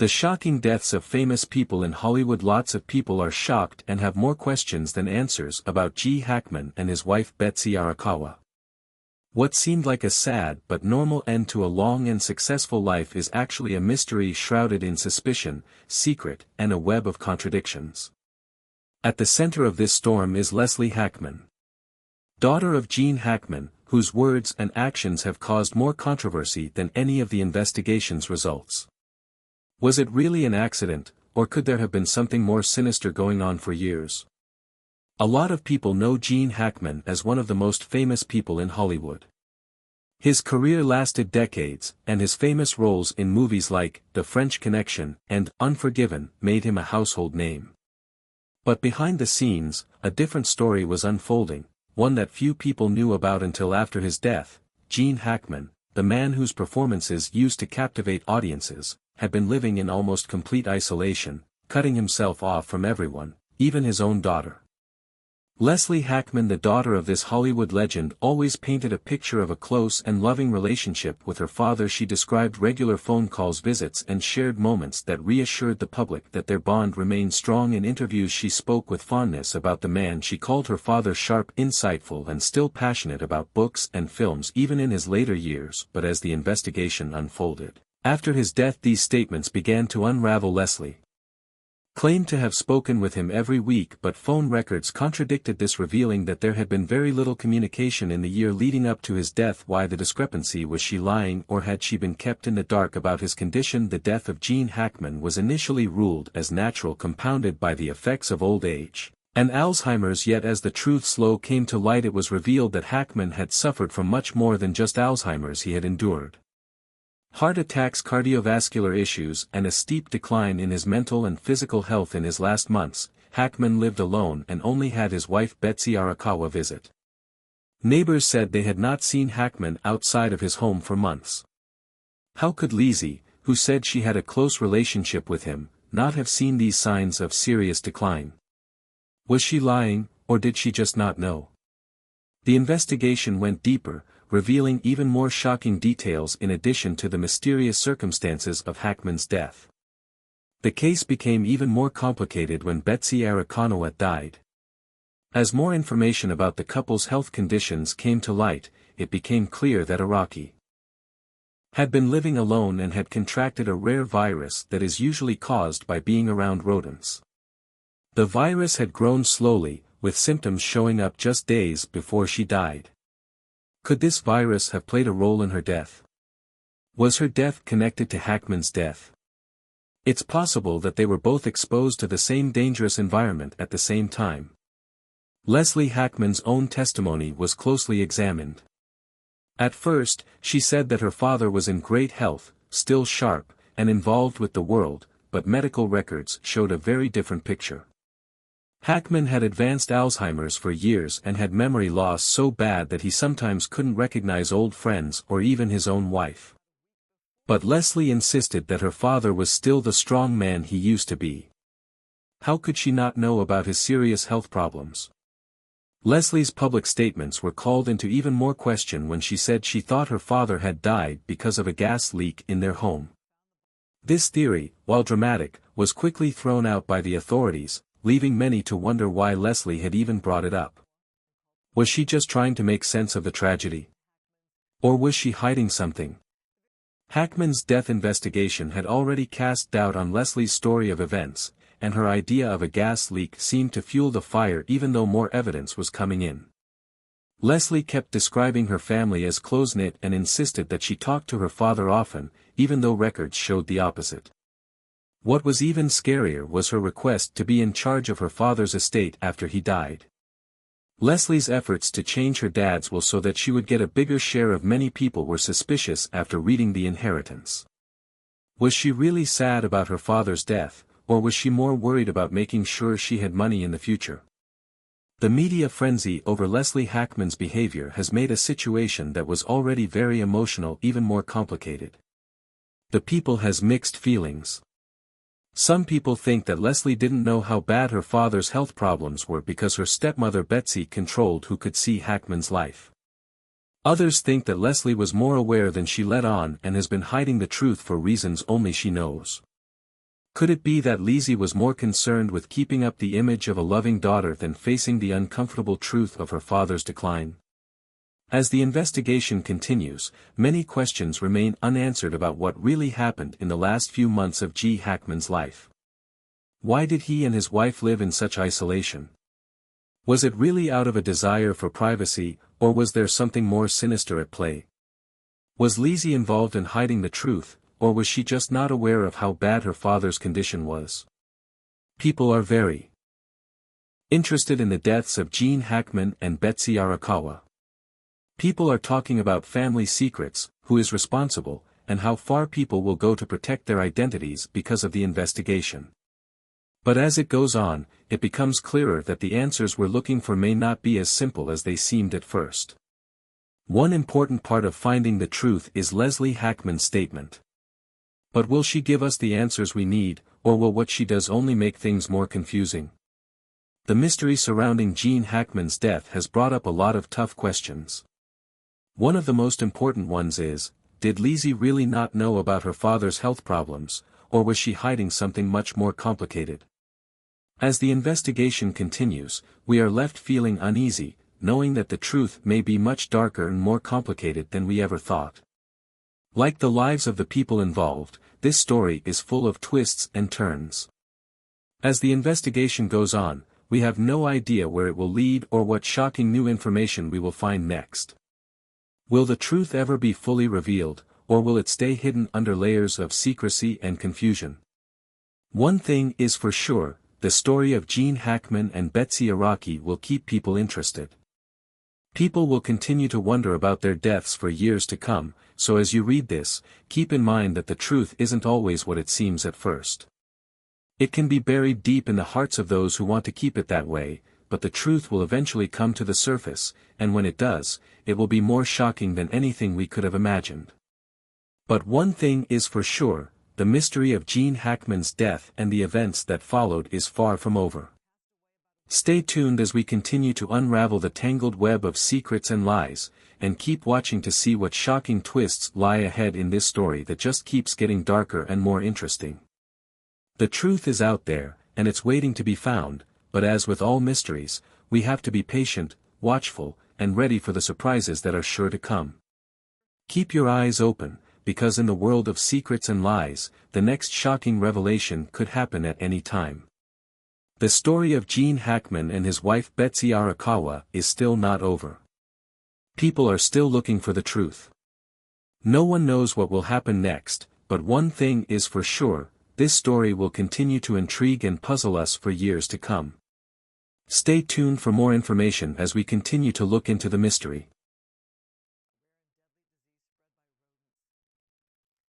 The shocking deaths of famous people in Hollywood. Lots of people are shocked and have more questions than answers about Hackman and his wife Betsy Arakawa. What seemed like a sad but normal end to a long and successful life is actually a mystery shrouded in suspicion, secret, and a web of contradictions. At the center of this storm is Leslie Hackman, daughter of Gene Hackman, whose words and actions have caused more controversy than any of the investigation's results. Was it really an accident, or could there have been something more sinister going on for years? A lot of people know Gene Hackman as one of the most famous people in Hollywood. His career lasted decades, and his famous roles in movies like The French Connection and Unforgiven made him a household name. But behind the scenes, a different story was unfolding, one that few people knew about until after his death. Gene Hackman, the man whose performances used to captivate audiences, had been living in almost complete isolation, cutting himself off from everyone, even his own daughter. Leslie Hackman, the daughter of this Hollywood legend, always painted a picture of a close and loving relationship with her father. She described regular phone calls, visits, and shared moments that reassured the public that their bond remained strong. In interviews she spoke with fondness about the man she called her father, sharp, insightful, and still passionate about books and films even in his later years. But as the investigation unfolded, after his death, these statements began to unravel. Leslie claimed to have spoken with him every week, but phone records contradicted this, revealing that there had been very little communication in the year leading up to his death. Why the discrepancy? Was she lying, or had she been kept in the dark about his condition? The death of Gene Hackman was initially ruled as natural, compounded by the effects of old age and Alzheimer's, yet as the truth slowly came to light, it was revealed that Hackman had suffered from much more than just Alzheimer's. He had endured heart attacks, cardiovascular issues, and a steep decline in his mental and physical health. In his last months, Hackman lived alone and only had his wife Betsy Arakawa visit. Neighbors said they had not seen Hackman outside of his home for months. How could Lizzie, who said she had a close relationship with him, not have seen these signs of serious decline? Was she lying, or did she just not know? The investigation went deeper, revealing even more shocking details in addition to the mysterious circumstances of Hackman's death. The case became even more complicated when Betsy Arakawa died. As more information about the couple's health conditions came to light, it became clear that Araki had been living alone and had contracted a rare virus that is usually caused by being around rodents. The virus had grown slowly, with symptoms showing up just days before she died. Could this virus have played a role in her death? Was her death connected to Hackman's death? It's possible that they were both exposed to the same dangerous environment at the same time. Leslie Hackman's own testimony was closely examined. At first, she said that her father was in great health, still sharp, and involved with the world, but medical records showed a very different picture. Hackman had advanced Alzheimer's for years and had memory loss so bad that he sometimes couldn't recognize old friends or even his own wife. But Leslie insisted that her father was still the strong man he used to be. How could she not know about his serious health problems? Leslie's public statements were called into even more question when she said she thought her father had died because of a gas leak in their home. This theory, while dramatic, was quickly thrown out by the authorities, leaving many to wonder why Leslie had even brought it up. Was she just trying to make sense of the tragedy? Or was she hiding something? Hackman's death investigation had already cast doubt on Leslie's story of events, and her idea of a gas leak seemed to fuel the fire even though more evidence was coming in. Leslie kept describing her family as close-knit and insisted that she talked to her father often, even though records showed the opposite. What was even scarier was her request to be in charge of her father's estate after he died. Leslie's efforts to change her dad's will so that she would get a bigger share of many people were suspicious after reading the inheritance. Was she really sad about her father's death, or was she more worried about making sure she had money in the future? The media frenzy over Leslie Hackman's behavior has made a situation that was already very emotional even more complicated. The people has mixed feelings. Some people think that Leslie didn't know how bad her father's health problems were because her stepmother Betsy controlled who could see Hackman's life. Others think that Leslie was more aware than she let on and has been hiding the truth for reasons only she knows. Could it be that Lizzie was more concerned with keeping up the image of a loving daughter than facing the uncomfortable truth of her father's decline? As the investigation continues, many questions remain unanswered about what really happened in the last few months of G. Hackman's life. Why did he and his wife live in such isolation? Was it really out of a desire for privacy, or was there something more sinister at play? Was Lizzie involved in hiding the truth, or was she just not aware of how bad her father's condition was? People are very interested in the deaths of Gene Hackman and Betsy Arakawa. People are talking about family secrets, who is responsible, and how far people will go to protect their identities because of the investigation. But as it goes on, it becomes clearer that the answers we're looking for may not be as simple as they seemed at first. One important part of finding the truth is Leslie Hackman's statement. But will she give us the answers we need, or will what she does only make things more confusing? The mystery surrounding Gene Hackman's death has brought up a lot of tough questions. One of the most important ones is, did Lizzie really not know about her father's health problems, or was she hiding something much more complicated? As the investigation continues, we are left feeling uneasy, knowing that the truth may be much darker and more complicated than we ever thought. Like the lives of the people involved, this story is full of twists and turns. As the investigation goes on, we have no idea where it will lead or what shocking new information we will find next. Will the truth ever be fully revealed, or will it stay hidden under layers of secrecy and confusion? One thing is for sure, the story of Gene Hackman and Betsy Araki will keep people interested. People will continue to wonder about their deaths for years to come, so as you read this, keep in mind that the truth isn't always what it seems at first. It can be buried deep in the hearts of those who want to keep it that way, but the truth will eventually come to the surface, and when it does, it will be more shocking than anything we could have imagined. But one thing is for sure, the mystery of Gene Hackman's death and the events that followed is far from over. Stay tuned as we continue to unravel the tangled web of secrets and lies, and keep watching to see what shocking twists lie ahead in this story that just keeps getting darker and more interesting. The truth is out there, and it's waiting to be found, but as with all mysteries, we have to be patient, watchful, and ready for the surprises that are sure to come. Keep your eyes open, because in the world of secrets and lies, the next shocking revelation could happen at any time. The story of Gene Hackman and his wife Betsy Arakawa is still not over. People are still looking for the truth. No one knows what will happen next, but one thing is for sure, this story will continue to intrigue and puzzle us for years to come. Stay tuned for more information as we continue to look into the mystery.